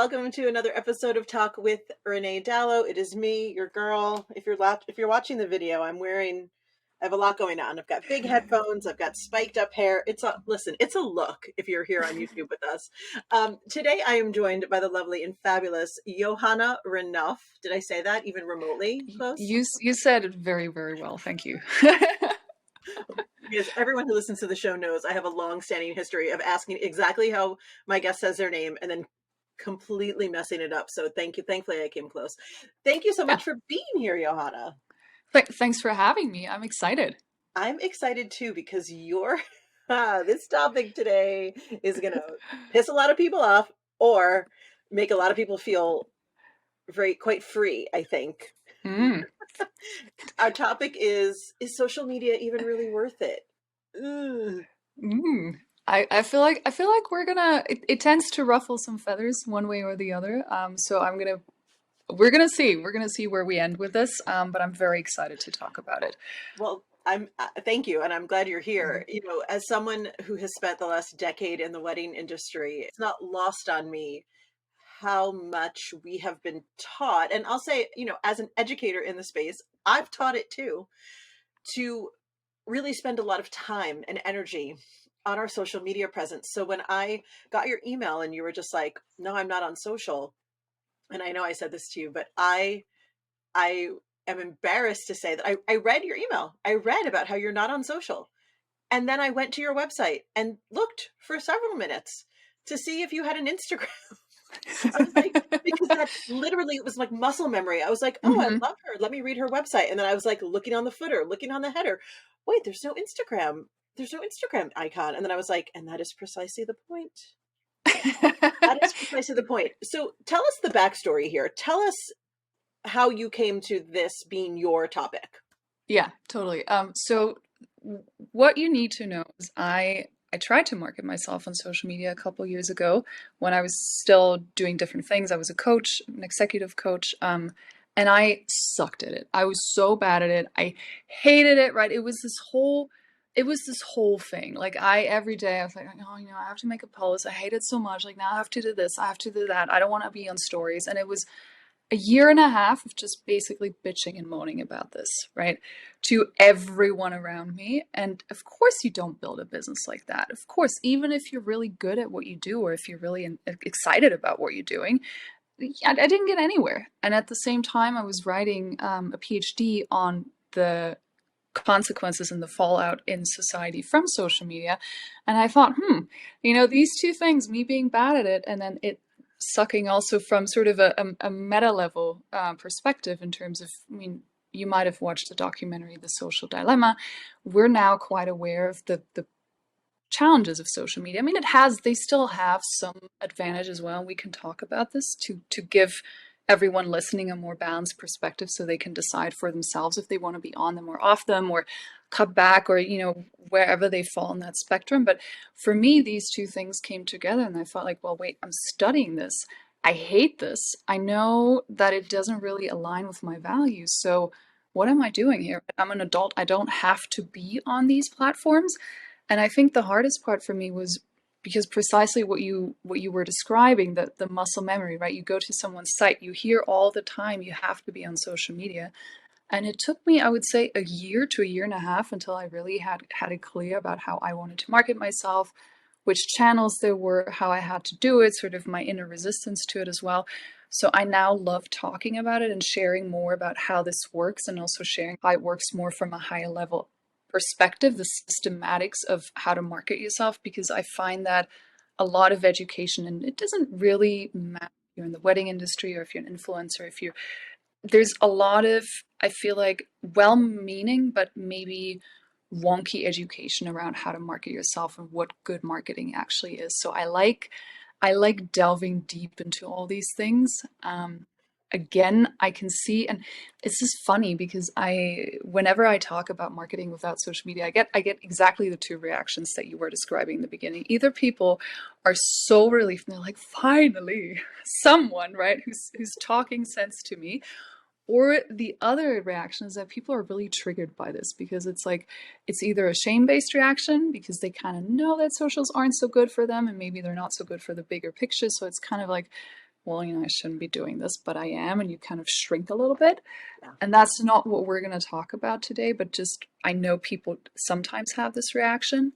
welcome to another episode of Talk with Renee Dalo. It is me, your girl. If you're watching the video, I have a lot going on. I've got big headphones. I've got spiked up hair. It's a look if you're here on YouTube with us. Today I am joined by the lovely and fabulous Johanna Renoth. Did I say that even remotely close? You said it very, very well. Thank you. Because everyone who listens to the show knows I have a long-standing history of asking exactly how my guest says their name and then completely messing it up. So thank you. Thankfully, I came close. Thank you so much for being here, Johanna. Thanks for having me. I'm excited. I'm excited too because this topic today is going to piss a lot of people off or make a lot of people feel quite free, I think. Our topic is social media even really worth it? I feel like it tends to ruffle some feathers one way or the other. So we're gonna see where we end with this. But I'm very excited to talk about it. Well, thank you, and I'm glad you're here. You know, as someone who has spent the last decade in the wedding industry, it's not lost on me how much we have been taught. And I'll say, as an educator in the space, I've taught it too, to really spend a lot of time and energy on our social media presence. So when I got your email and you were just like, no, I'm not on social. And I know I said this to you, but I am embarrassed to say that I read your email. I read about how you're not on social. And then I went to your website and looked for several minutes to see if you had an Instagram. I was like, because that literally, it was like muscle memory. I was like, oh, I love her. Let me read her website. And then I was like looking on the footer, looking on the header. Wait, there's no Instagram. There's no Instagram icon. And then I was like, and that is precisely the point. That is precisely the point. So tell us the backstory here. Tell us how you came to this being your topic. Yeah, totally. So what you need to know is I tried to market myself on social media a couple years ago when I was still doing different things. I was a coach, an executive coach, and I sucked at it. I was so bad at it. I hated it, right? It was this whole thing. Like every day I was like, oh, I have to make a post. I hate it so much. Like now I have to do this. I have to do that. I don't want to be on stories. And it was a year and a half of just basically bitching and moaning about this, right? To everyone around me. And of course you don't build a business like that. Of course, even if you're really good at what you do, or if you're really excited about what you're doing, I didn't get anywhere. And at the same time, I was writing a PhD on the consequences and the fallout in society from social media. And I thought, these two things, me being bad at it and then it sucking also from sort of a meta level perspective in terms of, you might have watched the documentary The Social Dilemma. We're now quite aware of the challenges of social media. They still have some advantage as well. We can talk about this to give everyone listening a more balanced perspective so they can decide for themselves if they want to be on them or off them or cut back or, wherever they fall in that spectrum. But for me, these two things came together and I felt like, well, wait, I'm studying this. I hate this. I know that it doesn't really align with my values. So what am I doing here? I'm an adult. I don't have to be on these platforms. And I think the hardest part for me was because precisely what you were describing, the muscle memory, right? You go to someone's site, you hear all the time, you have to be on social media. And it took me, I would say, a year to a year and a half until I really had it clear about how I wanted to market myself, which channels there were, how I had to do it, sort of my inner resistance to it as well. So I now love talking about it and sharing more about how this works and also sharing how it works more from a higher level perspective, the systematics of how to market yourself, because I find that a lot of education, and it doesn't really matter if you're in the wedding industry or if you're an influencer, there's a lot of, I feel like, well-meaning, but maybe wonky education around how to market yourself and what good marketing actually is. So I like delving deep into all these things. Again, I can see, and it's just funny because whenever I talk about marketing without social media, I get exactly the two reactions that you were describing in the beginning. Either people are so relieved, and they're like, finally, someone, right, who's talking sense to me. Or the other reaction is that people are really triggered by this because it's like, it's either a shame-based reaction because they kind of know that socials aren't so good for them and maybe they're not so good for the bigger picture. So it's kind of like, well, I shouldn't be doing this, but I am, and you kind of shrink a little bit. Yeah. And that's not what we're going to talk about today, but just I know people sometimes have this reaction,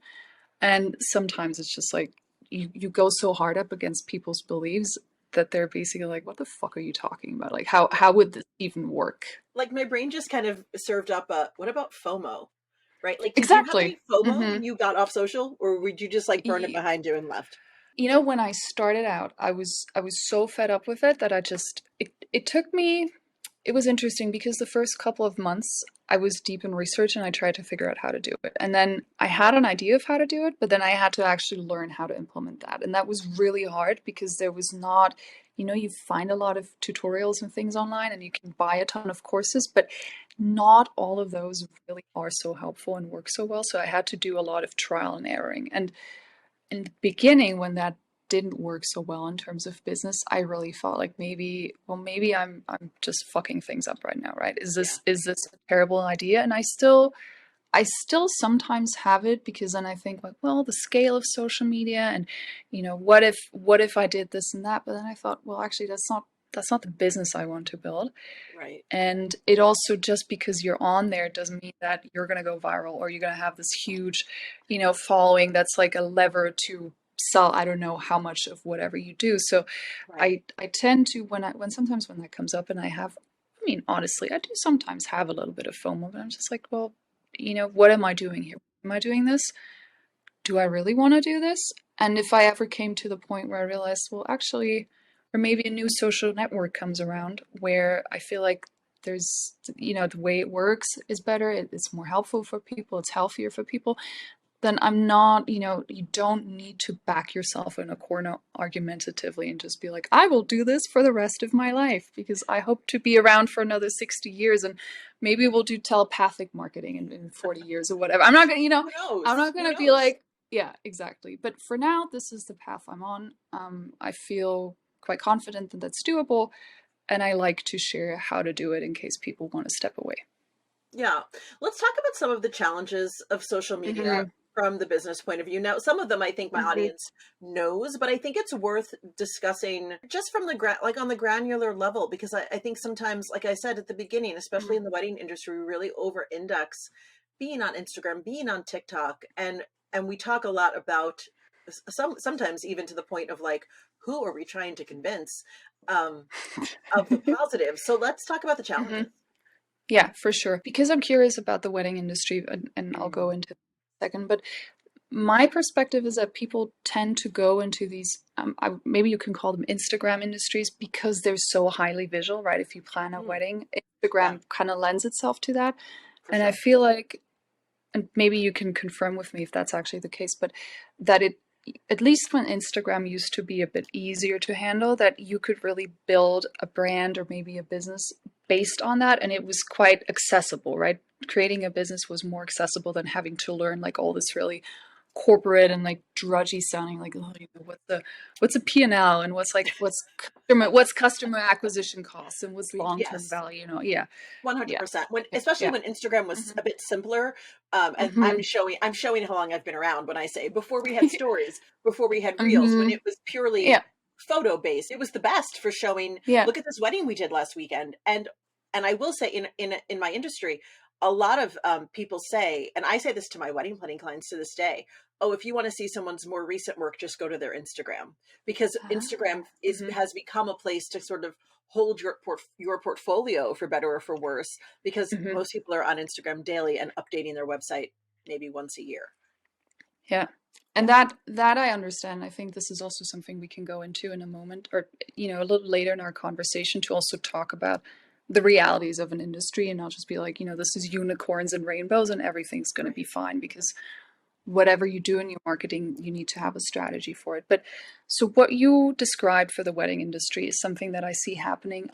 and sometimes it's just like you go so hard up against people's beliefs that they're basically like, what the fuck are you talking about? Like how would this even work? Like my brain just kind of served up a, what about FOMO? Right? Like, did you have Exactly. any FOMO Hmm. when you got off social, or would you just like burn it behind you and left? When I started out, I was so fed up with it that it took me. It was interesting because the first couple of months I was deep in research and I tried to figure out how to do it. And then I had an idea of how to do it, but then I had to actually learn how to implement that. And that was really hard because there was not, you find a lot of tutorials and things online and you can buy a ton of courses, but not all of those really are so helpful and work so well. So I had to do a lot of trial and erroring. And in the beginning, when that didn't work so well in terms of business, I really felt like maybe I'm just fucking things up right now, right? Is Yeah. this a terrible idea? And I still sometimes have it because then I think like, well, the scale of social media and what if I did this and that? But then I thought, well, actually that's not the business I want to build. Right. And it also, just because you're on there doesn't mean that you're going to go viral or you're going to have this huge, following that's like a lever to sell, I don't know how much of whatever you do. So Right. I tend to, when that comes up and I mean, honestly, I do sometimes have a little bit of FOMO, but I'm just like, well, what am I doing here? Am I doing this? Do I really want to do this? And if I ever came to the point where I realized, well, actually, or maybe a new social network comes around where I feel like there's, the way it works is better, it's more helpful for people, it's healthier for people, then I'm not, you don't need to back yourself in a corner argumentatively and just be like, I will do this for the rest of my life because I hope to be around for another 60 years and maybe we'll do telepathic marketing in 40 years or whatever. I'm not going to, Who knows? I'm not Who going to be knows? like, yeah, exactly. But for now, this is the path I'm on. I feel quite confident that that's doable. And I like to share how to do it in case people want to step away. Yeah. Let's talk about some of the challenges of social media Hmm. from the business point of view. Now, some of them I think my Hmm. audience knows, but I think it's worth discussing just from the like on the granular level, because I think sometimes, like I said at the beginning, especially in the wedding industry, we really over index being on Instagram, being on TikTok, and we talk a lot about sometimes even to the point of like, who are we trying to convince um, of the positives? So let's talk about the Hmm. challenges. Yeah, for sure. Because I'm curious about the wedding industry, and I'll go Mm. into it in a second. But my perspective is that people tend to go into these, maybe you can call them Instagram industries because they're so highly visual, right? If you plan a Mm. wedding, Yeah, Instagram kind of lends itself to that. for And I sure. feel like, and maybe you can confirm with me if that's actually the case, but that at least when Instagram used to be a bit easier to handle, that you could really build a brand or maybe a business based on that. And it was quite accessible, right? Creating a business was more accessible than having to learn like all this really corporate and like drudgy sounding, like, oh, what's a P&L and what's customer acquisition costs and what's long-term Yes, value, yeah. Yeah. 100%. When, Yeah. especially Yeah. when Instagram was Hmm. a bit simpler, and Hmm. I'm showing how long I've been around when I say before we had stories, before we had reels, when Hmm. it was purely Yeah. photo based, it was the best for showing, Yeah. look at this wedding we did last weekend. And I will say in my industry, a lot of people say, and I say this to my wedding planning clients to this day, oh, if you want to see someone's more recent work, just go to their Instagram, because Instagram Ah. is Hmm. has become a place to sort of hold your portfolio, for better or for worse, because Hmm. most people are on Instagram daily and updating their website maybe once a year. Yeah. And Yeah. that I understand. I think this is also something we can go into in a moment, or a little later in our conversation, to also talk about the realities of an industry and not just be like, this is unicorns and rainbows and everything's going to be Right. fine, because whatever you do in your marketing, you need to have a strategy for it. But so what you described for the wedding industry is something that I see happening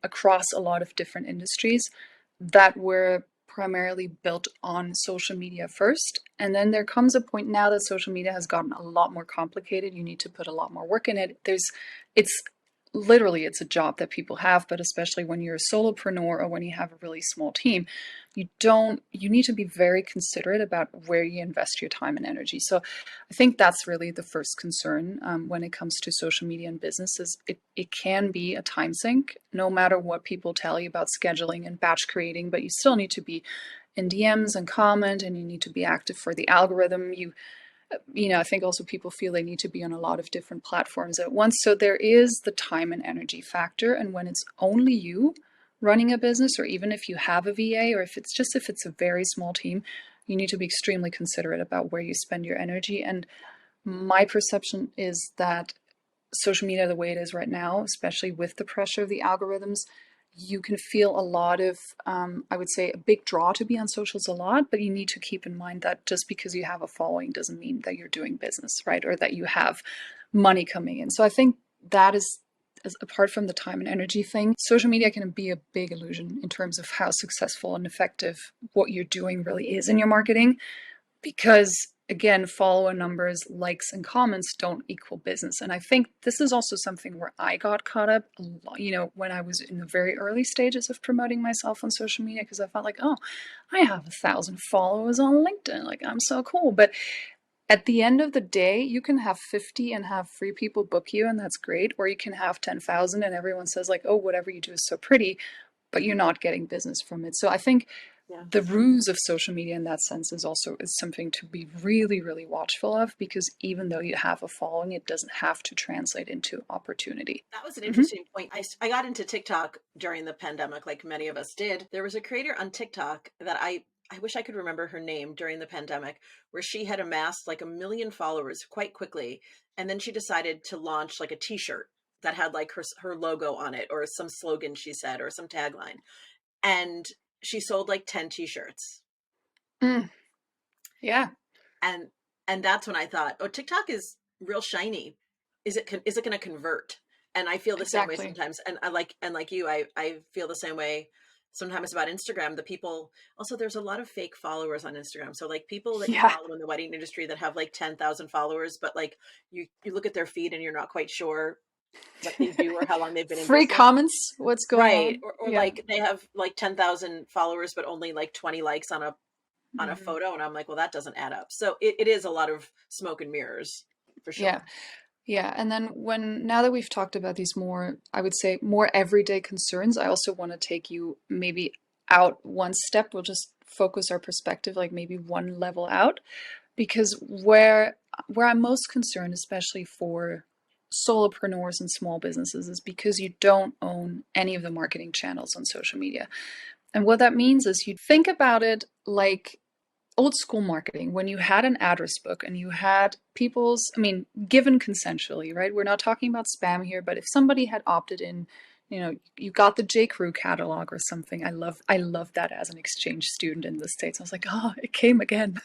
across a lot of different industries that were primarily built on social media first. And then there comes a point now that social media has gotten a lot more complicated. You need to put a lot more work in it. It's literally it's a job that people have, but especially when you're a solopreneur or when you have a really small team, you need to be very considerate about where you invest your time and energy. So I think that's really the first concern when it comes to social media and businesses. It can be a time sink, no matter what people tell you about scheduling and batch creating, but you still need to be in DMs and comment, and you need to be active for the algorithm. I think also people feel they need to be on a lot of different platforms at once. So there is the time and energy factor. And when it's only you running a business, or even if you have a VA, or if it's a very small team, you need to be extremely considerate about where you spend your energy. And my perception is that social media the way it is right now, especially with the pressure of the algorithms, you can feel a lot of, I would say, a big draw to be on socials a lot, but you need to keep in mind that just because you have a following doesn't mean that you're doing business, right? Or that you have money coming in. So I think that is, as apart from the time and energy thing, social media can be a big illusion in terms of how successful and effective what you're doing really is in your marketing, because again, follower numbers, likes, and comments don't equal business. And I think this is also something where I got caught up a lot, when I was in the very early stages of promoting myself on social media, because I felt like, oh, I have 1,000 followers on LinkedIn, like I'm so cool. But at the end of the day, you can have 50 and have 3 people book you, and that's great. Or you can have 10,000 and everyone says like, oh, whatever you do is so pretty, but you're not getting business from it. So I think Yeah. the ruse of social media in that sense is something to be really, really watchful of, because even though you have a following, it doesn't have to translate into opportunity. That was an Hmm. interesting point. I got into TikTok during the pandemic, like many of us did. There was a creator on TikTok that I wish I could remember her name during the pandemic, where she had amassed like 1 million followers quite quickly. And then she decided to launch like a t-shirt that had like her logo on it, or some slogan she said, or some tagline. And she sold like 10 t-shirts. Mm, yeah, And that's when I thought, oh, TikTok is real shiny. Is it going to convert? And I feel the same way exactly. sometimes. And like you, I feel the same way sometimes about Instagram. The people also, there's a lot of fake followers on Instagram. So like people that you Yeah. follow in the wedding industry that have like 10,000 followers, but like you look at their feed and you're not quite sure what they do or how long they've been in Free business. comments, what's going Right. on? Or Yeah. like they have like 10,000 followers, but only like 20 likes on a Hmm. photo, and I'm like, well, that doesn't add up. So it is a lot of smoke and mirrors for Yeah. sure. Yeah. And then now that we've talked about these more, I would say, more everyday concerns, I also want to take you maybe out one step. We'll just focus our perspective like maybe one level out, because where I'm most concerned, especially for solopreneurs and small businesses, is because you don't own any of the marketing channels on social media. And what that means is you think about it like old school marketing, when you had an address book and you had people's, I mean, given consensually, right? We're not talking about spam here, but if somebody had opted in, you got the J. Crew catalog or something. I love that as an exchange student in the States. I was like, oh, it came again.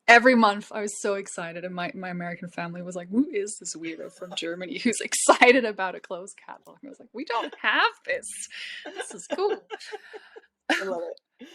Every month I was so excited, and my American family was like, who is this weirdo from Germany who's excited about a clothes catalog? And I was like, we don't have this is cool. I love it.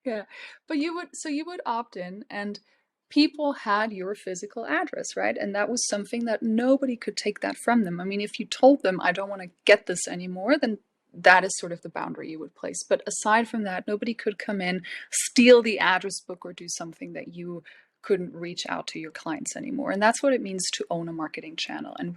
Yeah. But you would opt in, and people had your physical address, right? And that was something that nobody could take that from them. I mean, if you told them, I don't want to get this anymore, then that is sort of the boundary you would place. But aside from that, nobody could come in, steal the address book, or do something that you couldn't reach out to your clients anymore. And that's what it means to own a marketing channel. And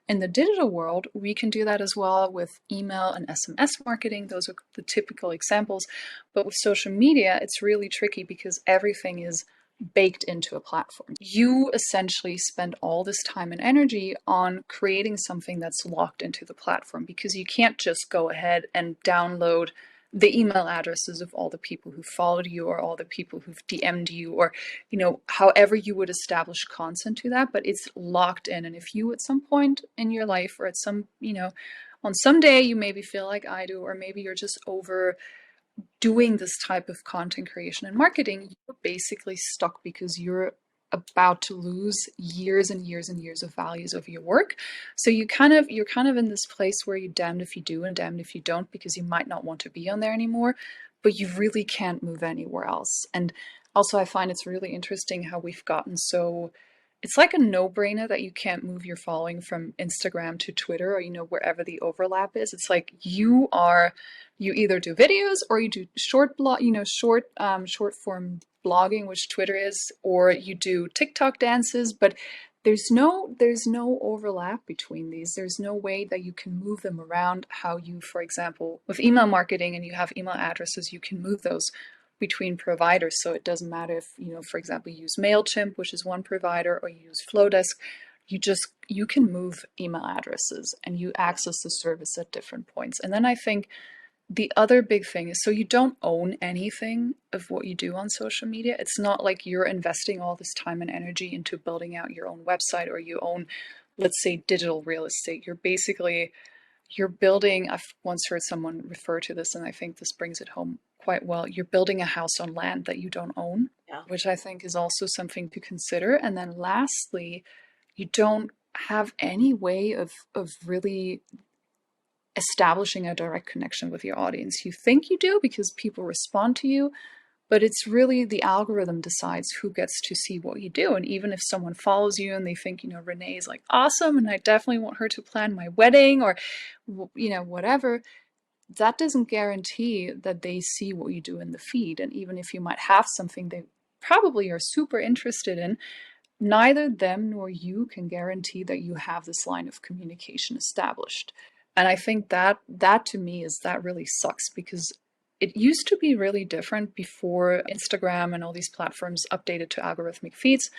in the digital world, we can do that as well with email and SMS marketing. Those are the typical examples. But with social media, it's really tricky because everything is baked into a platform. You essentially spend all this time and energy on creating something that's locked into the platform, because you can't just go ahead and download the email addresses of all the people who followed you, or all the people who've DM'd you, or however you would establish content to that, but it's locked in. And if you at some point in your life, or at some on some day, you maybe feel like I do, or maybe you're just over doing this type of content creation and marketing, you're basically stuck, because you're about to lose years and years and years of values of your work. So you're kind of in this place where you're damned if you do and damned if you don't, because you might not want to be on there anymore, but you really can't move anywhere else. And also, I find it's really interesting how we've gotten so it's like a no-brainer that you can't move your following from Instagram to Twitter or, wherever the overlap is. It's like you either do videos or you do short form blogging, which Twitter is, or you do TikTok dances, but there's no overlap between these. There's no way that you can move them around how you, for example, with email marketing and you have email addresses, you can move those between providers. So it doesn't matter if, for example, you use MailChimp, which is one provider, or you use Flowdesk. You can move email addresses and you Yeah. access the service at different points. And then I think the other big thing is, so you don't own anything of what you do on social media. It's not like you're investing all this time and energy into building out your own website, or you own, let's say, digital real estate. You're building, I've once heard someone refer to this, and I think this brings it home quite well. You're building a house on land that you don't own, Yeah. which I think is also something to consider. And then lastly, you don't have any way of really establishing a direct connection with your audience. You think you do because people respond to you, but it's really the algorithm decides who gets to see what you do. And even if someone follows you and they think, Renee is like awesome and I definitely want her to plan my wedding, or, whatever, that doesn't guarantee that they see what you do in the feed. And even if you might have something they probably are super interested in, neither them nor you can guarantee that you have this line of communication established. And I think that to me is that really sucks, because it used to be really different before Instagram and all these platforms updated to algorithmic feeds.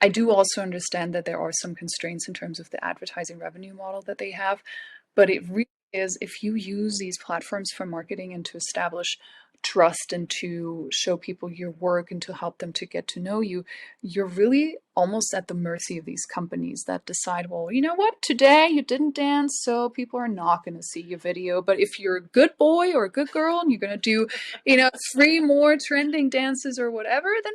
I do also understand that there are some constraints in terms of the advertising revenue model that they have, but it really is, if you use these platforms for marketing and to establish trust and to show people your work and to help them to get to know you, you're really almost at the mercy of these companies that decide, well, you know what, today you didn't dance, so people are not going to see your video. But if you're a good boy or a good girl and you're going to do, 3 more trending dances or whatever, then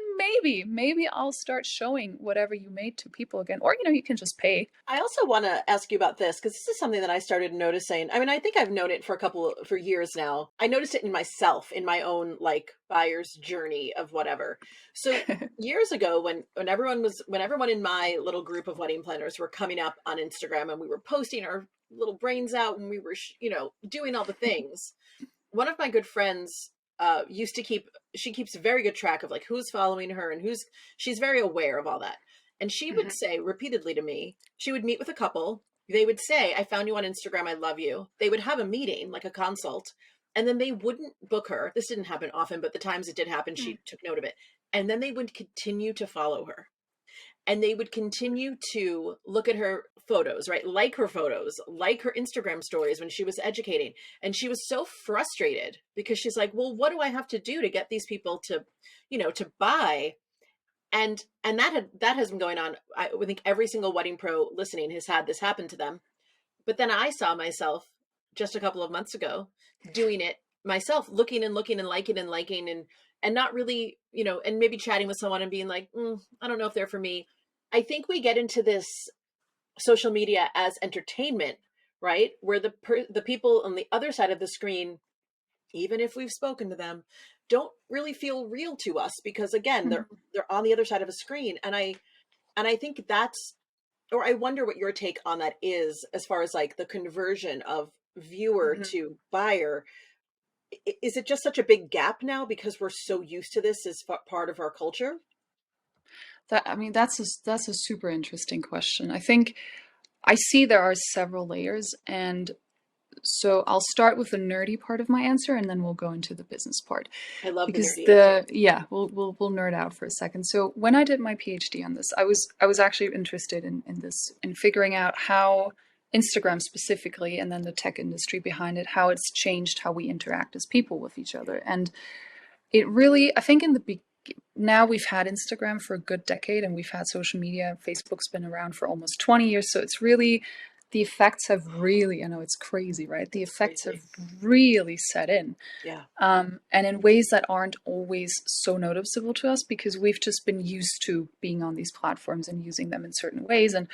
maybe I'll start showing whatever you made to people again. Or, you can just pay. I also want to ask you about this because this is something that I started noticing. I mean, I think I've known it for years now. I noticed it in myself, in my own like buyer's journey of whatever. So years ago, when everyone in my little group of wedding planners were coming up on Instagram and we were posting our little brains out and we were, doing all the things. One of my good friends used to she keeps very good track of like who's following her and she's very aware of all that. And she would Mhm. say repeatedly to me, she would meet with a couple. They would say, I found you on Instagram. I love you. They would have a meeting, like a consult, and then they wouldn't book her. This didn't happen often, but the times it did happen, she took note of it. And then they would continue to follow her and they would continue to look at her photos, right? Like her photos, like her Instagram stories when she was educating. And she was so frustrated because she's like, well, what do I have to do to get these people to, to buy? And that has been going on. I would think every single wedding pro listening has had this happen to them. But then I saw myself just a couple of months ago doing it myself, looking and looking and liking and not really, and maybe chatting with someone and being like, I don't know if they're for me. I think we get into this social media as entertainment, right? Where the people on the other side of the screen, even if we've spoken to them, don't really feel real to us because again, Mhm. they're on the other side of a screen. And I think that's, or I wonder what your take on that is as far as like the conversion of viewer Mhm. to buyer. Is it just such a big gap now because we're so used to this as part of our culture? That's a super interesting question. I think I see there are several layers, and so I'll start with the nerdy part of my answer, and then we'll go into the business part. I love the Because nerdy answer. we'll nerd out for a second. So when I did my PhD on this, I was actually interested in figuring out how Instagram specifically, and then the tech industry behind it, how it's changed how we interact as people with each other. And it really, I think now we've had Instagram for a good decade and we've had social media. Facebook's been around for almost 20 years. So it's really, the effects have really, I know it's crazy, right? The It's effects crazy. have really set in. Yeah. And in ways that aren't always so noticeable to us because we've just been used to being on these platforms and using them in certain ways. And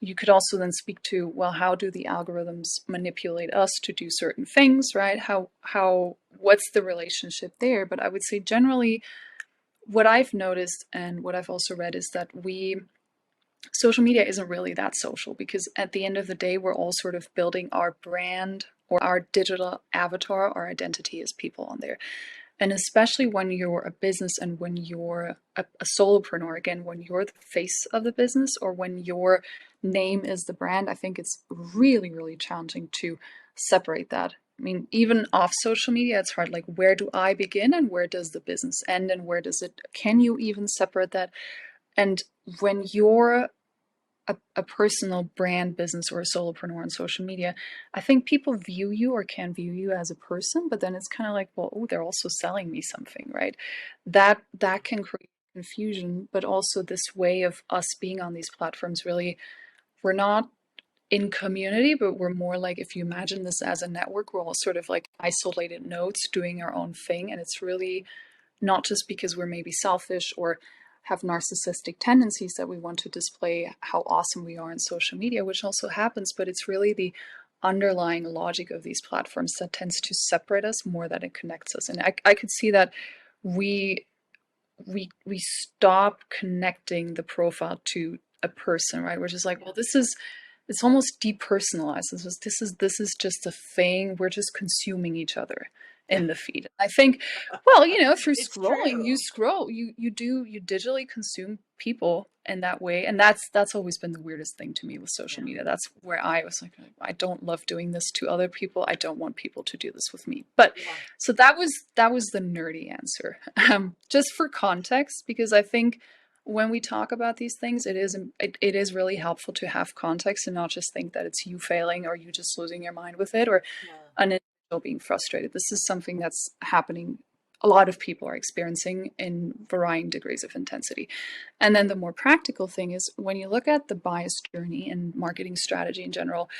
you could also then speak to, well, how do the algorithms manipulate us to do certain things, right? What's the relationship there? But I would say generally, what I've noticed and what I've also read is that social media isn't really that social, because at the end of the day, we're all sort of building our brand or our digital avatar, our identity as people on there. And especially when you're a business and when you're a solopreneur, again, when you're the face of the business or when your name is the brand, I think it's really, really challenging to separate that. I mean, even off social media, it's hard. Like, where do I begin and where does the business end and where does it, can you even separate that? And when you're a personal brand business or a solopreneur on social media, I think people view you or can view you as a person, but then it's kind of like, well, oh, they're also selling me something, right? That can create confusion, but also this way of us being on these platforms, really, we're not in community, but we're more like, if you imagine this as a network, we're all sort of like isolated nodes doing our own thing. And it's really not just because we're maybe selfish or have narcissistic tendencies that we want to display how awesome we are in social media, which also happens, but it's really the underlying logic of these platforms that tends to separate us more than it connects us. And I could see that we we stop connecting the profile to a person, right? We're just like, well, this is, it's almost depersonalized. This is just a thing. We're just consuming each other in the feed. I think, well, through It's scrolling, true. you digitally consume people in that way, and that's always been the weirdest thing to me with social Yeah. media. That's where I was like, I don't love doing this to other people. I don't want people to do this with me. But Yeah. so that was the nerdy answer. Just for context, because I think when we talk about these things, it is really helpful to have context and not just think that it's you failing or you just losing your mind with it or Yeah. an individual being frustrated. This is something that's happening. A lot of people are experiencing in varying degrees of intensity. And then the more practical thing is when you look at the bias journey and marketing strategy in general,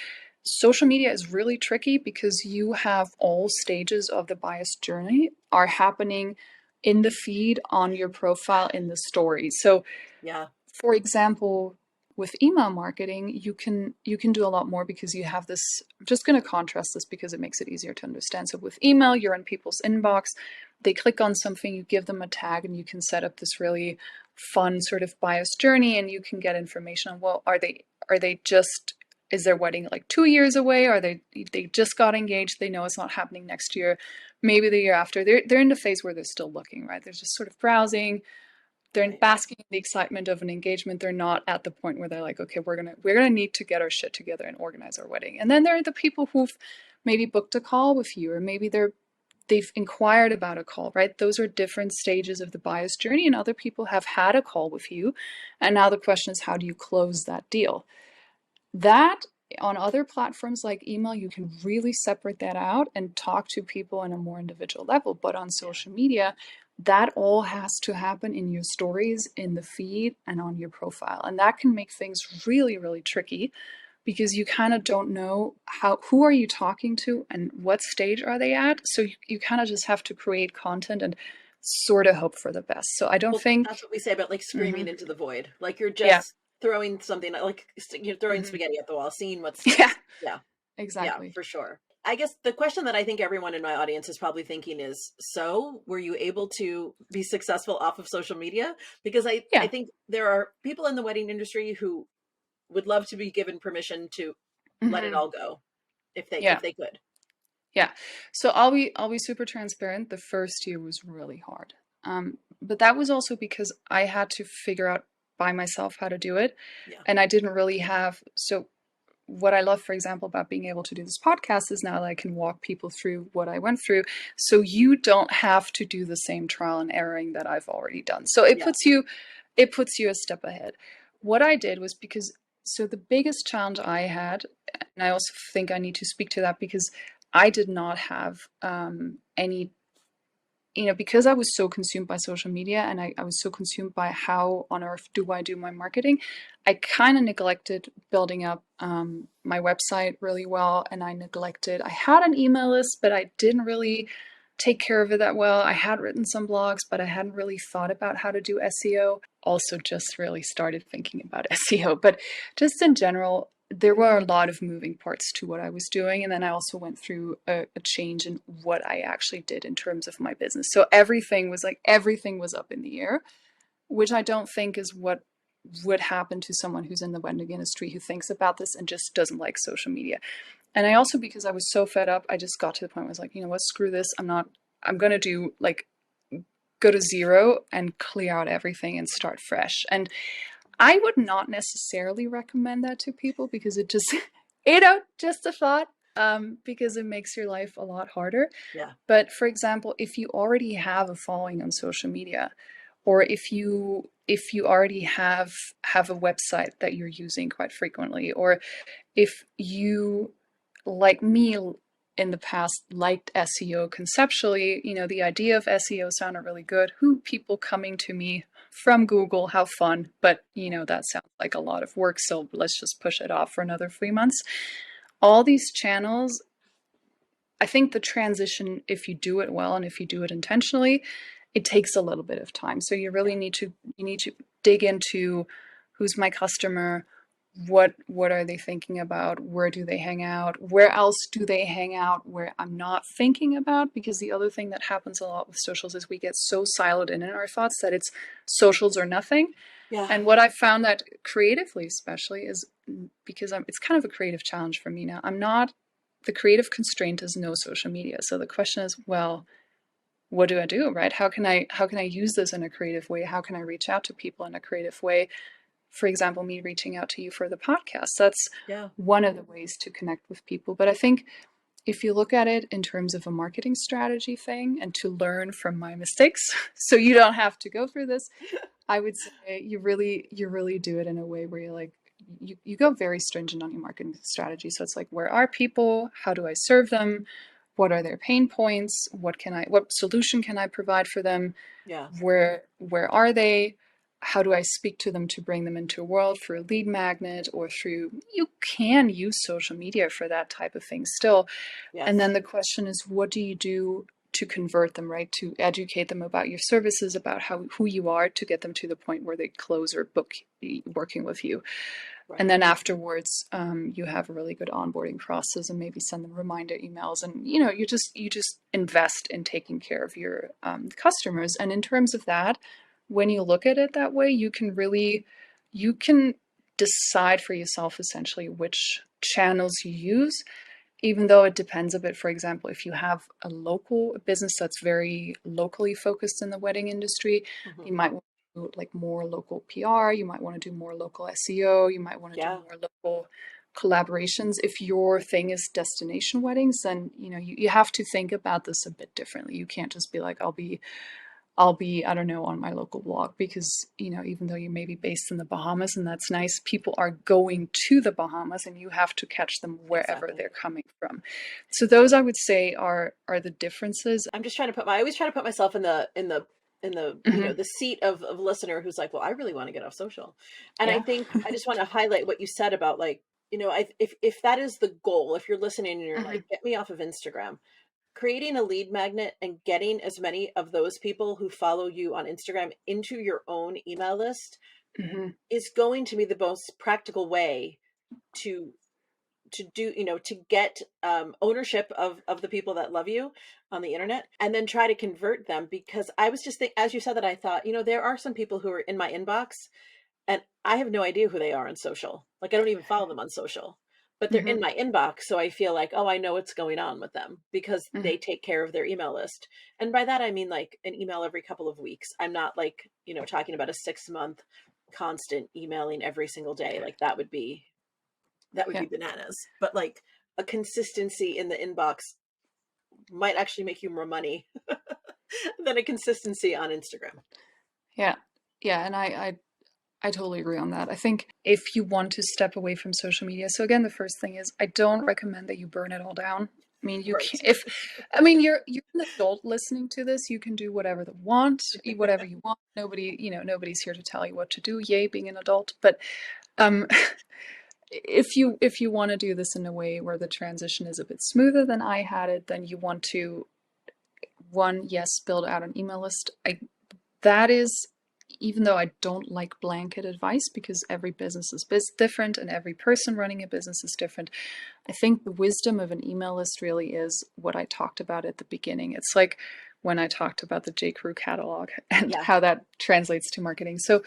social media is really tricky because you have all stages of the bias journey are happening in the feed, on your profile, in the story. So Yeah. for example, with email marketing, you can do a lot more because you have this. I'm just going to contrast this because it makes it easier to understand. So with email, you're in people's inbox, they click on something, you give them a tag, and you can set up this really fun sort of bias journey, and you can get information on, well, are they just, is their wedding like 2 years away? Are they just got engaged? They know it's not happening next year, maybe the year after. They're in the phase where they're still looking, right? They're just sort of browsing, they're Right. basking in the excitement of an engagement. They're not at the point where they're like, okay, we're gonna need to get our shit together and organize our wedding. And then there are the people who've maybe booked a call with you, or maybe they've inquired about a call, right? Those are different stages of the bias journey, and other people have had a call with you, and now the question is, how do you close that deal? That, on other platforms like email, you can really separate that out and talk to people on a more individual level. But on Yeah. social media, that all has to happen in your stories, in the feed, and on your profile. And that can make things really, really tricky because you kind of don't know who are you talking to and what stage are they at. So you kind of just have to create content and sort of hope for the best. So I don't Well, think, that's what we say about like mhm, screaming into the void. Like you're yeah, just throwing something like you're throwing mhm, spaghetti at the wall, seeing what yeah, sticks. Yeah. Yeah, exactly. for sure. I guess the question that I think everyone in my audience is probably thinking is, so were you able to be successful off of social media? Because I Yeah. think there are people in the wedding industry who would love to be given permission to let it Mhm. all go if they Yeah. could. Yeah. So I'll be super transparent. The first year was really hard. But that was also because I had to figure out by myself how to do it. Yeah. And I didn't really have, so what I love, for example, about being able to do this podcast is now that I can walk people through what I went through. So you don't have to do the same trial and erroring that I've already done. So it Yeah. puts you a step ahead. What I did was, because so the biggest challenge I had, and I also think I need to speak to that because I did not have any, because I was so consumed by social media and I was so consumed by how on earth do I do my marketing, I kind of neglected building up my website really well. And I had an email list, but I didn't really take care of it that well. I had written some blogs, but I hadn't really thought about how to do SEO. Also, just really started thinking about SEO. But just in general, there were a lot of moving parts to what I was doing. And then I also went through a change in what I actually did in terms of my business. So everything was up in the air, which I don't think is what would happen to someone who's in the wedding industry who thinks about this and just doesn't like social media. And I also, because I was so fed up, I just got to the point where I was like, you know what, screw this. I'm going to do like go to zero and clear out everything and start fresh. And I would not necessarily recommend that to people because it just, just a thought, because it makes your life a lot harder. Yeah. But for example, if you already have a following on social media, or if you already have a website that you're using quite frequently, or if you, like me in the past, liked SEO conceptually, the idea of SEO sounded really good. Who people coming to me from Google, how fun, but that sounds like a lot of work, so let's just push it off for another 3 months. All these channels, I think the transition, if you do it well and if you do it intentionally, it takes a little bit of time. So you really need to dig into who's my customer, what are they thinking about, where do they hang out, where else do they hang out where I'm not thinking about. Because the other thing that happens a lot with socials is we get so siloed in our thoughts that it's socials or nothing. Yeah. And what I found that creatively, especially, is because it's kind of a creative challenge for me now. The creative constraint is no social media. So the question is, well, what do I do, right? How can I use this in a creative way? How can I reach out to people in a creative way? For example, me reaching out to you for the podcast. That's one of the ways to connect with people. But I think if you look at it in terms of a marketing strategy thing and to learn from my mistakes, so you don't have to go through this, I would say you really do it in a way where you're like, you go very stringent on your marketing strategy. So it's like, where are people? How do I serve them? What are their pain points? What solution can I provide for them? Yeah. Where are they? How do I speak to them to bring them into a world through a lead magnet or through, you can use social media for that type of thing still. Yes. And then the question is, what do you do to convert them, right? To educate them about your services, about who you are, to get them to the point where they close or book working with you. Right. And then afterwards, you have a really good onboarding process and maybe send them reminder emails. And, you just invest in taking care of your customers. And in terms of that, when you look at it that way, you can decide for yourself essentially which channels you use, even though it depends a bit. For example, if you have a business that's very locally focused in the wedding industry, you might want to do like more local PR, you might want to do more local SEO, you might want to do more local collaborations. If your thing is destination weddings, then you have to think about this a bit differently. You can't just be like, I'll be, I don't know, on my local blog, because, even though you may be based in the Bahamas and that's nice, people are going to the Bahamas and you have to catch them wherever they're coming from. So those, I would say, are the differences. I'm just I always try to put myself in the the seat of a listener who's like, well, I really want to get off social. And I think I just want to highlight what you said about, like, if that is the goal, if you're listening and you're like, get me off of Instagram, creating a lead magnet and getting as many of those people who follow you on Instagram into your own email list is going to be the most practical way to do, to get ownership of the people that love you on the internet, and then try to convert them. Because I was just as you said that, I thought, there are some people who are in my inbox and I have no idea who they are on social. Like, I don't even follow them on social, but they're in my inbox. So I feel like, oh, I know what's going on with them because they take care of their email list. And by that, I mean like an email every couple of weeks. I'm not like, talking about a 6-month constant emailing every single day. Like that would be bananas. But like a consistency in the inbox might actually make you more money than a consistency on Instagram. Yeah. And I totally agree on that. I think if you want to step away from social media, so again, the first thing is, I don't recommend that you burn it all down. I mean, you can, you're an adult listening to this, you can do whatever you want. Nobody's here to tell you what to do. Yay, being an adult. But if you want to do this in a way where the transition is a bit smoother than I had it, then you want to, build out an email list. That is, even though I don't like blanket advice, because every business is different and every person running a business is different, I think the wisdom of an email list really is what I talked about at the beginning. It's like when I talked about the J. Crew catalog and how that translates to marketing. So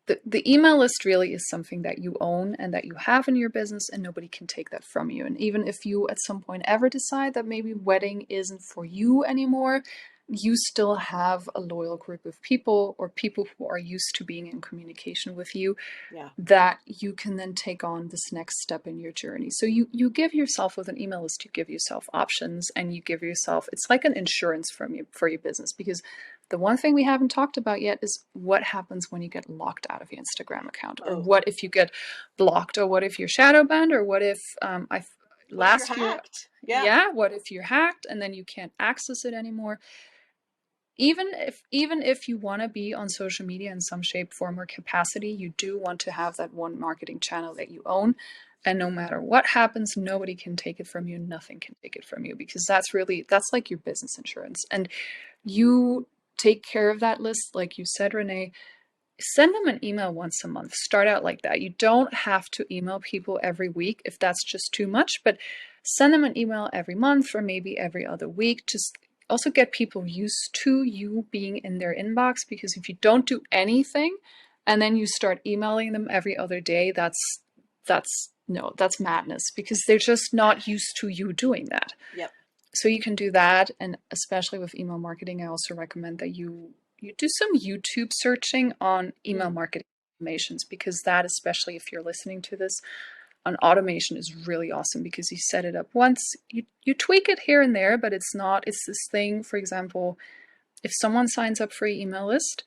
the email list really is something that you own and that you have in your business, and nobody can take that from you. And even if you at some point ever decide that maybe wedding isn't for you anymore, you still have a loyal group of people, or people who are used to being in communication with you, Yeah. that you can then take on this next step in your journey. So you give yourself, with an email list, you give yourself options, and you give yourself, it's like an insurance from you for your business. Because the one thing we haven't talked about yet is what happens when you get locked out of your Instagram account, or Oh, what if you get blocked, or what if you're shadow banned, or what if I what if you're last year, hacked? Yeah. yeah, what if you're hacked and then you can't access it anymore? Even if you want to be on social media in some shape, form, or capacity, you do want to have that one marketing channel that you own. And no matter what happens, nobody can take it from you. Nothing can take it from you, because that's like your business insurance. And you take care of that list, like you said, Renee. Send them an email once a month. Start out like that. You don't have to email people every week if that's just too much, but send them an email every month, or maybe every other week. Just also get people used to you being in their inbox, because if you don't do anything and then you start emailing them every other day, that's no, that's madness, because they're just not used to you doing that. Yep. So you can do that. And especially with email marketing, I also recommend that you do some YouTube searching on email Mm. marketing automations, because that, especially if you're listening to this, an automation is really awesome, because you set it up once, you tweak it here and there, but it's this thing. For example, if someone signs up for your email list,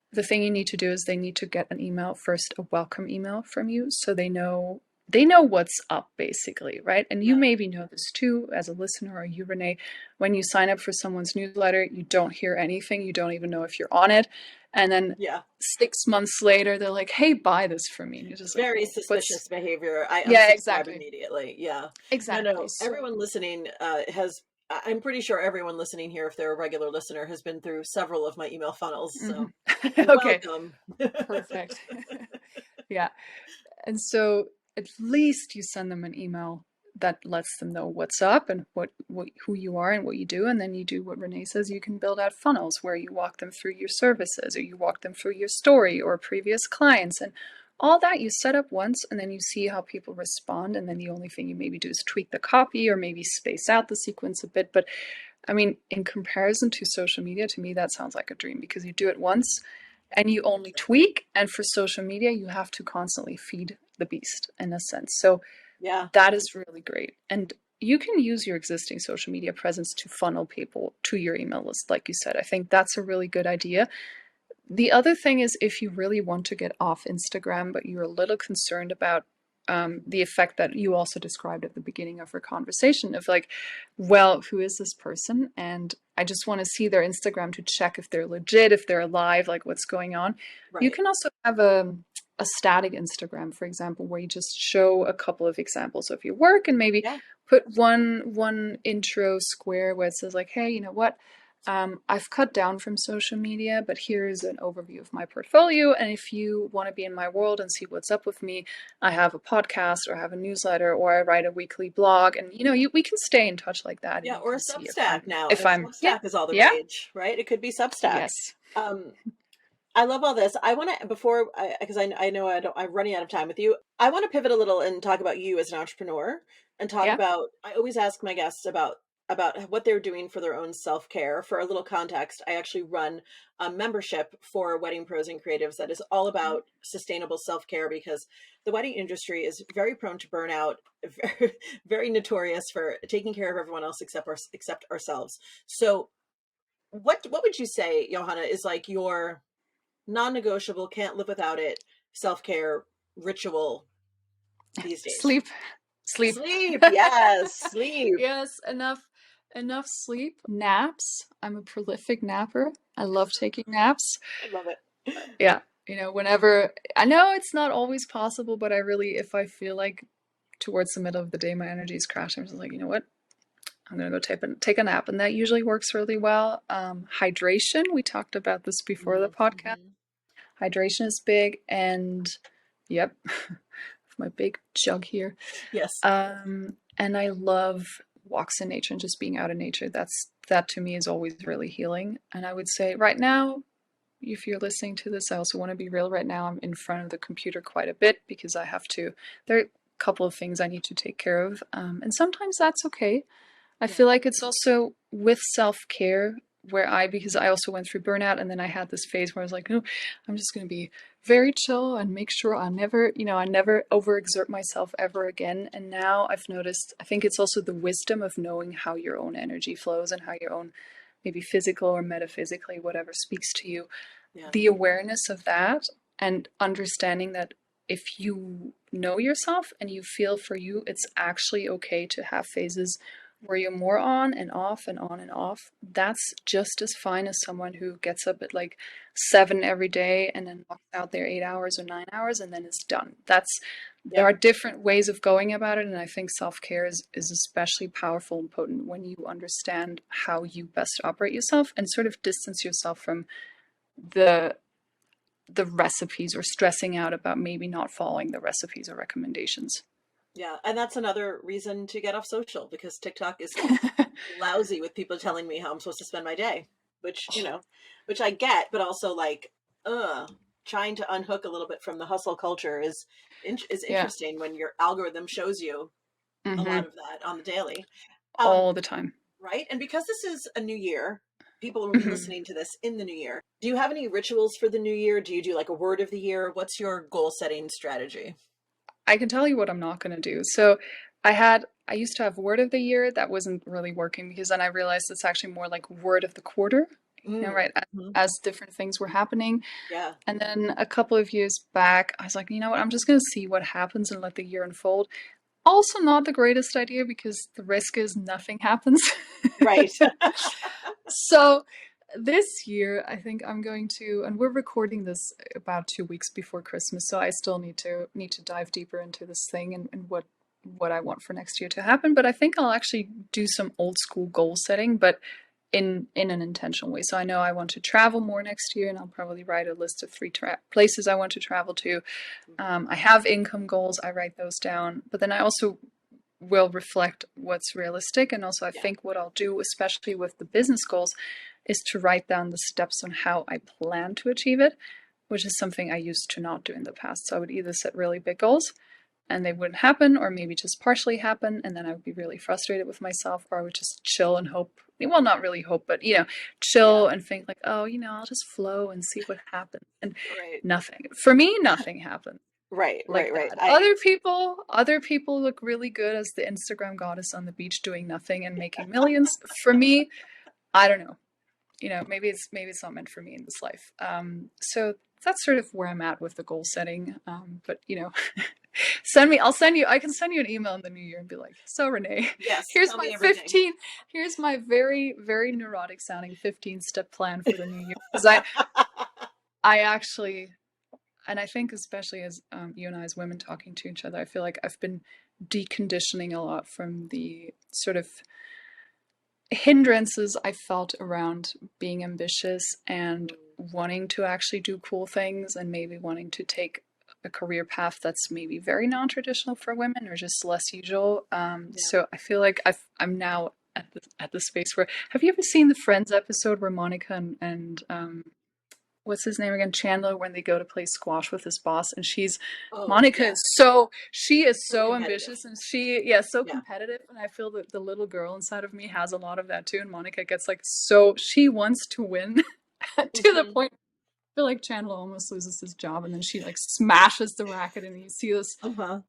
the thing you need to do is they need to get an email first, a welcome email from you, so they know what's up, basically, right? And you Yeah. maybe know this too as a listener, or you, Renee, when you sign up for someone's newsletter, you don't hear anything, you don't even know if you're on it, and then Yeah. 6 months later they're like, hey, buy this for me, and you're just like, Very well, what's suspicious behavior. I yeah, unsubscribe exactly, immediately. Yeah. No, exactly. no. So Everyone listening I'm pretty sure everyone listening here, if they're a regular listener, has been through several of my email funnels. mhm. So Okay, welcome. perfect. Yeah. And so at least you send them an email that lets them know what's up, and what who you are and what you do. And then you do what Renee says, you can build out funnels where you walk them through your services, or you walk them through your story or previous clients, and all that you set up once, and then you see how people respond. And then the only thing you maybe do is tweak the copy, or maybe space out the sequence a bit. But I mean, in comparison to social media, to me, that sounds like a dream, because you do it once and you only tweak. And for social media, you have to constantly feed the beast, in a sense. So Yeah. that is really great. And you can use your existing social media presence to funnel people to your email list, like you said. I think that's a really good idea. The other thing is, if you really want to get off Instagram, but you're a little concerned about the effect that you also described at the beginning of our conversation, of like, well, who is this person? And I just want to see their Instagram to check if they're legit, if they're alive, like what's going on. You Right. can also have a static Instagram, for example, where you just show a couple of examples of your work, and maybe Yeah. put one intro square where it says like, hey, you know what? I've cut down from social media, but here's an overview of my portfolio. And if you want to be in my world and see what's up with me, I have a podcast, or I have a newsletter, or I write a weekly blog. And we can stay in touch like that, and Yeah. you Or a can see Substack now. if I'm, yeah, Substack is all the yeah, rage, right? It could be Substack. yes, Um, I love all this. I want to, because I know I'm running out of time with you. I want to pivot a little and talk about you as an entrepreneur, and talk yeah, about, I always ask my guests about what they're doing for their own self-care. For a little context, I actually run a membership for wedding pros and creatives that is all about sustainable self-care, because the wedding industry is very prone to burnout, very, very notorious for taking care of everyone else except ourselves. So what would you say, Johanna, is like your non-negotiable, can't live without it self-care ritual these days? sleep, sleep. Sleep. Yes, sleep. Yes, enough sleep. Naps. I'm a prolific napper. I love taking naps. I love it. Yeah, whenever, I know it's not always possible, but I really, if I feel like towards the middle of the day my energy is crashing, I'm just like, you know what? I'm gonna go take a nap, and that usually works really well. Hydration. We talked about this before the podcast. Mm-hmm. Hydration is big, and yep, my big jug here. Yes. And I love walks in nature and just being out in nature. That to me is always really healing. And I would say right now, if you're listening to this, I also want to be real right now. I'm in front of the computer quite a bit because I have to, there are a couple of things I need to take care of. And sometimes that's okay. I Yeah. feel like it's also with self-care where because I also went through burnout, and then I had this phase where I was like, oh, I'm just going to be very chill and make sure I never overexert myself ever again. And now I've noticed, I think it's also the wisdom of knowing how your own energy flows and how your own, maybe physical or metaphysically, whatever speaks to you, Yeah. the awareness of that and understanding that if you know yourself and you feel for you, it's actually okay to have phases where you're more on and off and on and off. That's just as fine as someone who gets up at like 7 every day and then walks out there 8 hours or 9 hours and then is done. There Yep. are different ways of going about it, and I think self-care is especially powerful and potent when you understand how you best operate yourself and sort of distance yourself from the the recipes or stressing out about maybe not following the recipes or recommendations. Yeah. And that's another reason to get off social, because TikTok is lousy with people telling me how I'm supposed to spend my day, which, which I get, but also like, trying to unhook a little bit from the hustle culture is Yeah. interesting when your algorithm shows you a Hmm. lot of that on the daily. Um, All the time. right. And because this is a new year, people will be Hmm. listening to this in the new year. Do you have any rituals for the new year? Do you do like a word of the year? What's your goal setting strategy? I can tell you what I'm not going to do. So I used to have word of the year that wasn't really working because then I realized it's actually more like word of the quarter, Mm. right? Mhm. As different things were happening. Yeah. And then a couple of years back, I was like, you know what? I'm just going to see what happens and let the year unfold. Also, not the greatest idea because the risk is nothing happens. Right. So this year, I think I'm going to, and we're recording this about 2 weeks before Christmas, so I still need to dive deeper into this thing and what I want for next year to happen. But I think I'll actually do some old school goal setting, but in an intentional way. So I know I want to travel more next year, and I'll probably write a list of three places I want to travel to. I have income goals. I write those down, but then I also will reflect what's realistic. And also, I Yeah. think what I'll do, especially with the business goals, is to write down the steps on how I plan to achieve it, which is something I used to not do in the past. So I would either set really big goals and they wouldn't happen, or maybe just partially happen. And then I would be really frustrated with myself, or I would just chill and hope. Well, not really hope, but, Yeah. chill and think like, oh, I'll just flow and see what happens. And Right. nothing. For me, nothing happens Right. Right. like Right. that. I Other people look really good as the Instagram goddess on the beach doing nothing and making millions. For me, I don't know. Maybe it's not meant for me in this life. So that's sort of where I'm at with the goal setting. But I can send you an email in the new year and be like, so Renee, Yes, here's tell my me everything. 15, here's my very, very neurotic sounding 15-step plan for the new year. Because I actually, and I think especially as you and I as women talking to each other, I feel like I've been deconditioning a lot from the sort of hindrances I felt around being ambitious and wanting to actually do cool things and maybe wanting to take a career path that's maybe very non-traditional for women or just less usual. Yeah. So I feel like I'm now at the space where, have you ever seen the Friends episode where Monica and what's his name again, Chandler, when they go to play squash with his boss, and Oh, Monica yes. is she is So so competitive. ambitious, and so Yeah. competitive, and I feel that the little girl inside of me has a lot of that too, and Monica gets like, so she wants to win to the Hmm. point I feel like Chandler almost loses his job, and then she like smashes the racket, and you see this. Uh-huh.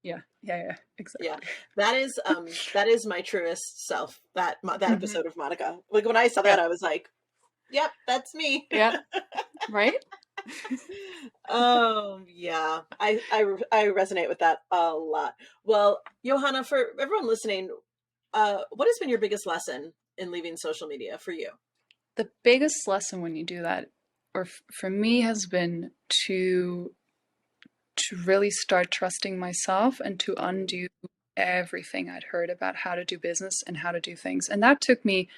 Yeah, yeah, yeah, Yeah. exactly. That is my truest self. That Hmm. episode of Monica. Like when I saw Yeah, that, I was like, "Yep, that's me." yeah, right. Yeah. I resonate with that a lot. Well, Johanna, for everyone listening, what has been your biggest lesson in leaving social media for you? The biggest lesson when you do that, or for me, has been to really start trusting myself and to undo everything I'd heard about how to do business and how to do things. And that took me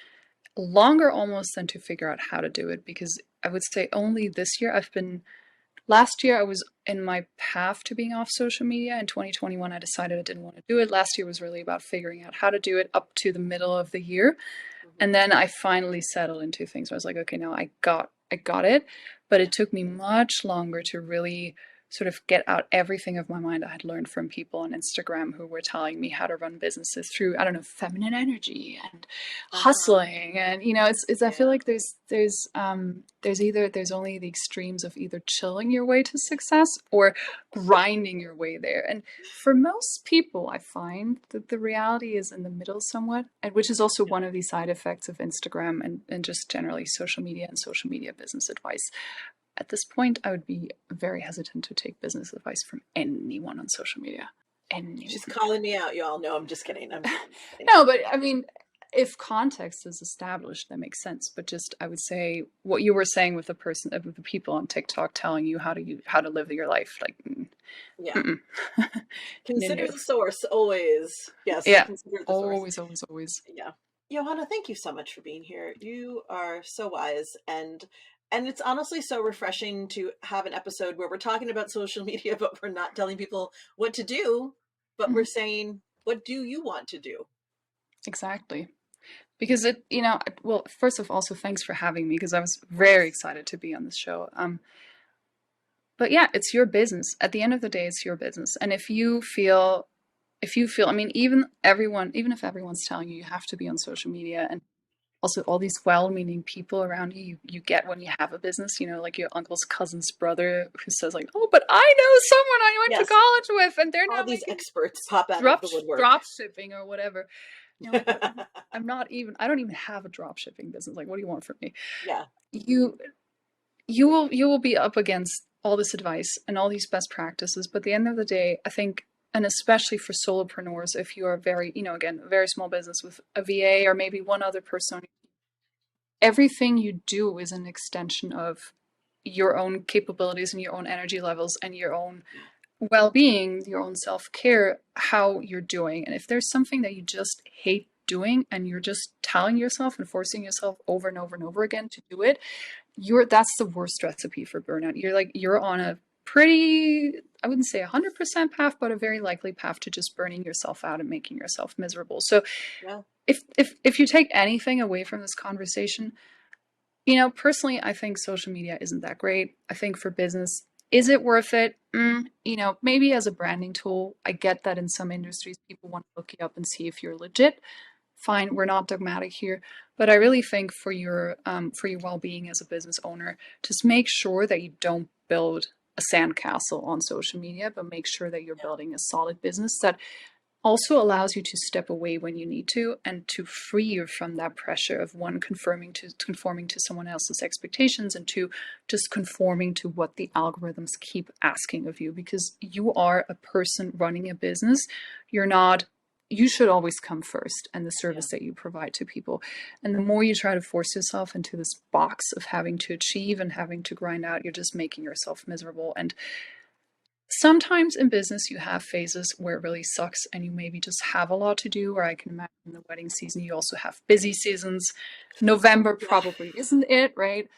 longer almost than to figure out how to do it, because I would say only this year last year I was in my path to being off social media. In 2021, I decided I didn't want to do it. Last year was really about figuring out how to do it up to the middle of the year. Hmm. And then I finally settled into things where I was like, okay, now I got it, but it took me much longer to really sort of get out everything of my mind I had learned from people on Instagram who were telling me how to run businesses through, I don't know, feminine energy and Uh-huh. hustling. And, you know, it's I feel Yeah. like there's only the extremes of either chilling your way to success or grinding your way there. And for most people, I find that the reality is in the middle somewhat, and which is also one of the side effects of Instagram and just generally social media and social media business advice. At this point, I would be very hesitant to take business advice from anyone on social media. She's Anyone. calling me out, y'all. No, I'm just kidding. I'm kidding. No, but I mean, if context is established, that makes sense. But just, I would say what you were saying with the person, with the people on TikTok telling you how to live your life, like, Yeah. mm-mm. No, Consider no. the source always. Yes, Yeah, consider the source. always, always, always. Yeah. Johanna, thank you so much for being here. You are so wise, and it's honestly so refreshing to have an episode where we're talking about social media, but we're not telling people what to do, but we're Mhm. saying, what do you want to do? Exactly. Because it, you know, well, first of all, also thanks for having me because I was Of very course. excited to be on this show. But yeah, it's your business. At the end of the day, it's your business. And if you feel, I mean, even if everyone's telling you you have to be on social media, and also all these well-meaning people around you, you get when you have a business, you know, like your uncle's cousin's brother who says like, oh, but I know someone I went to Yes. college with and they're All now these making experts pop out of the woodwork. drop shipping or whatever. You know, like what, I don't even have a drop shipping business. Like, what do you want from me? Yeah. You you will be up against all this advice and all these best practices, but at the end of the day, I think, and especially for solopreneurs, if you are very, you know, again, a very small business with a VA or maybe one other person, everything you do is an extension of your own capabilities and your own energy levels and your own well-being, your own self-care, how you're doing. And if there's something that you just hate doing and you're just telling yourself and forcing yourself over and over and over again to do it, that's the worst recipe for burnout. You're on a pretty, I wouldn't say 100% path, but a very likely path to just burning yourself out and making yourself miserable. So Yeah. if you take anything away from this conversation, you know, personally, I think social media isn't that great. I think for business, is it worth it? You know, maybe as a branding tool. I get that in some industries, people want to look you up and see if you're legit. Fine, we're not dogmatic here, but I really think for your well-being as a business owner, just make sure that you don't build a sandcastle on social media, but make sure that you're Yeah. building a solid business that also allows you to step away when you need to and to free you from that pressure of one conforming to someone else's expectations, and two, just conforming to what the algorithms keep asking of you, because you are a person running a business. You're not You should always come first, and the Yeah. service that you provide to people. And the more you try to force yourself into this box of having to achieve and having to grind out, you're just making yourself miserable. And sometimes in business, you have phases where it really sucks and you maybe just have a lot to do. Or I can imagine in the wedding season, you also have busy seasons. November Yeah. probably isn't it, right?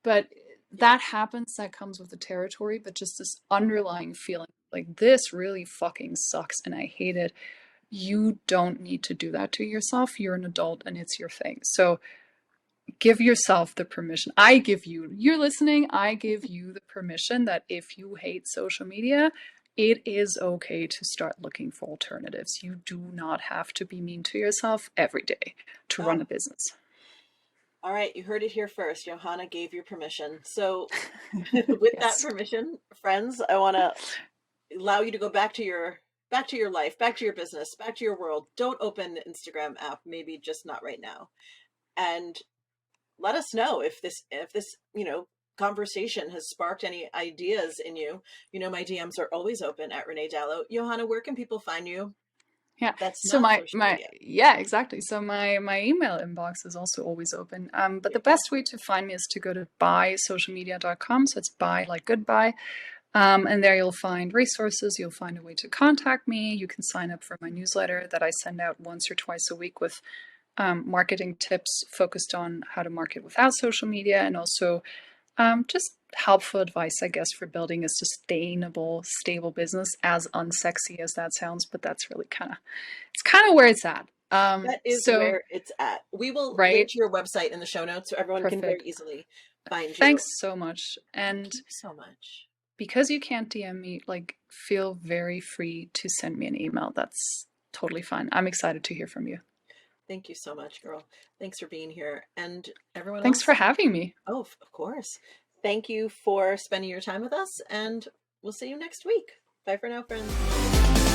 But Yeah. that happens, that comes with the territory. But just this underlying feeling like this really fucking sucks and I hate it. You don't need to do that to yourself. You're an adult and it's your thing. So give yourself the permission. You're listening, I give you the permission that if you hate social media, it is okay to start looking for alternatives. You do not have to be mean to yourself every day to Oh, run a business. all right. You heard it here first. Johanna gave you permission. So, with that Yes. permission, friends, I want to allow you to go back to your life, back to your business, back to your world. Don't open the Instagram app, maybe just not right now. And let us know if this, conversation has sparked any ideas in you. You know, my DMs are always open at Renee Dalo. Johanna, where can people find you? Yeah. That's So not social my media. yeah, exactly. So my email inbox is also always open. But There the you go. best way to find me is to go to buysocialmedia.com. So it's buy like goodbye. And there you'll find resources, you'll find a way to contact me. You can sign up for my newsletter that I send out once or twice a week with marketing tips focused on how to market without social media, and also just helpful advice, I guess, for building a sustainable, stable business, as unsexy as that sounds, but that's really it's kind of where it's at. That is So, where it's at. We will link right, to your website in the show notes so everyone can very perfect. easily find you. Thanks so much. Thank And you so much. because you can't DM me, like, feel very free to send me an email. That's totally fine. I'm excited to hear from you. Thank you so much, girl. Thanks for being here. And everyone Thanks for else, having me. oh, of course. Thank you for spending your time with us, and we'll see you next week. Bye for now, friends.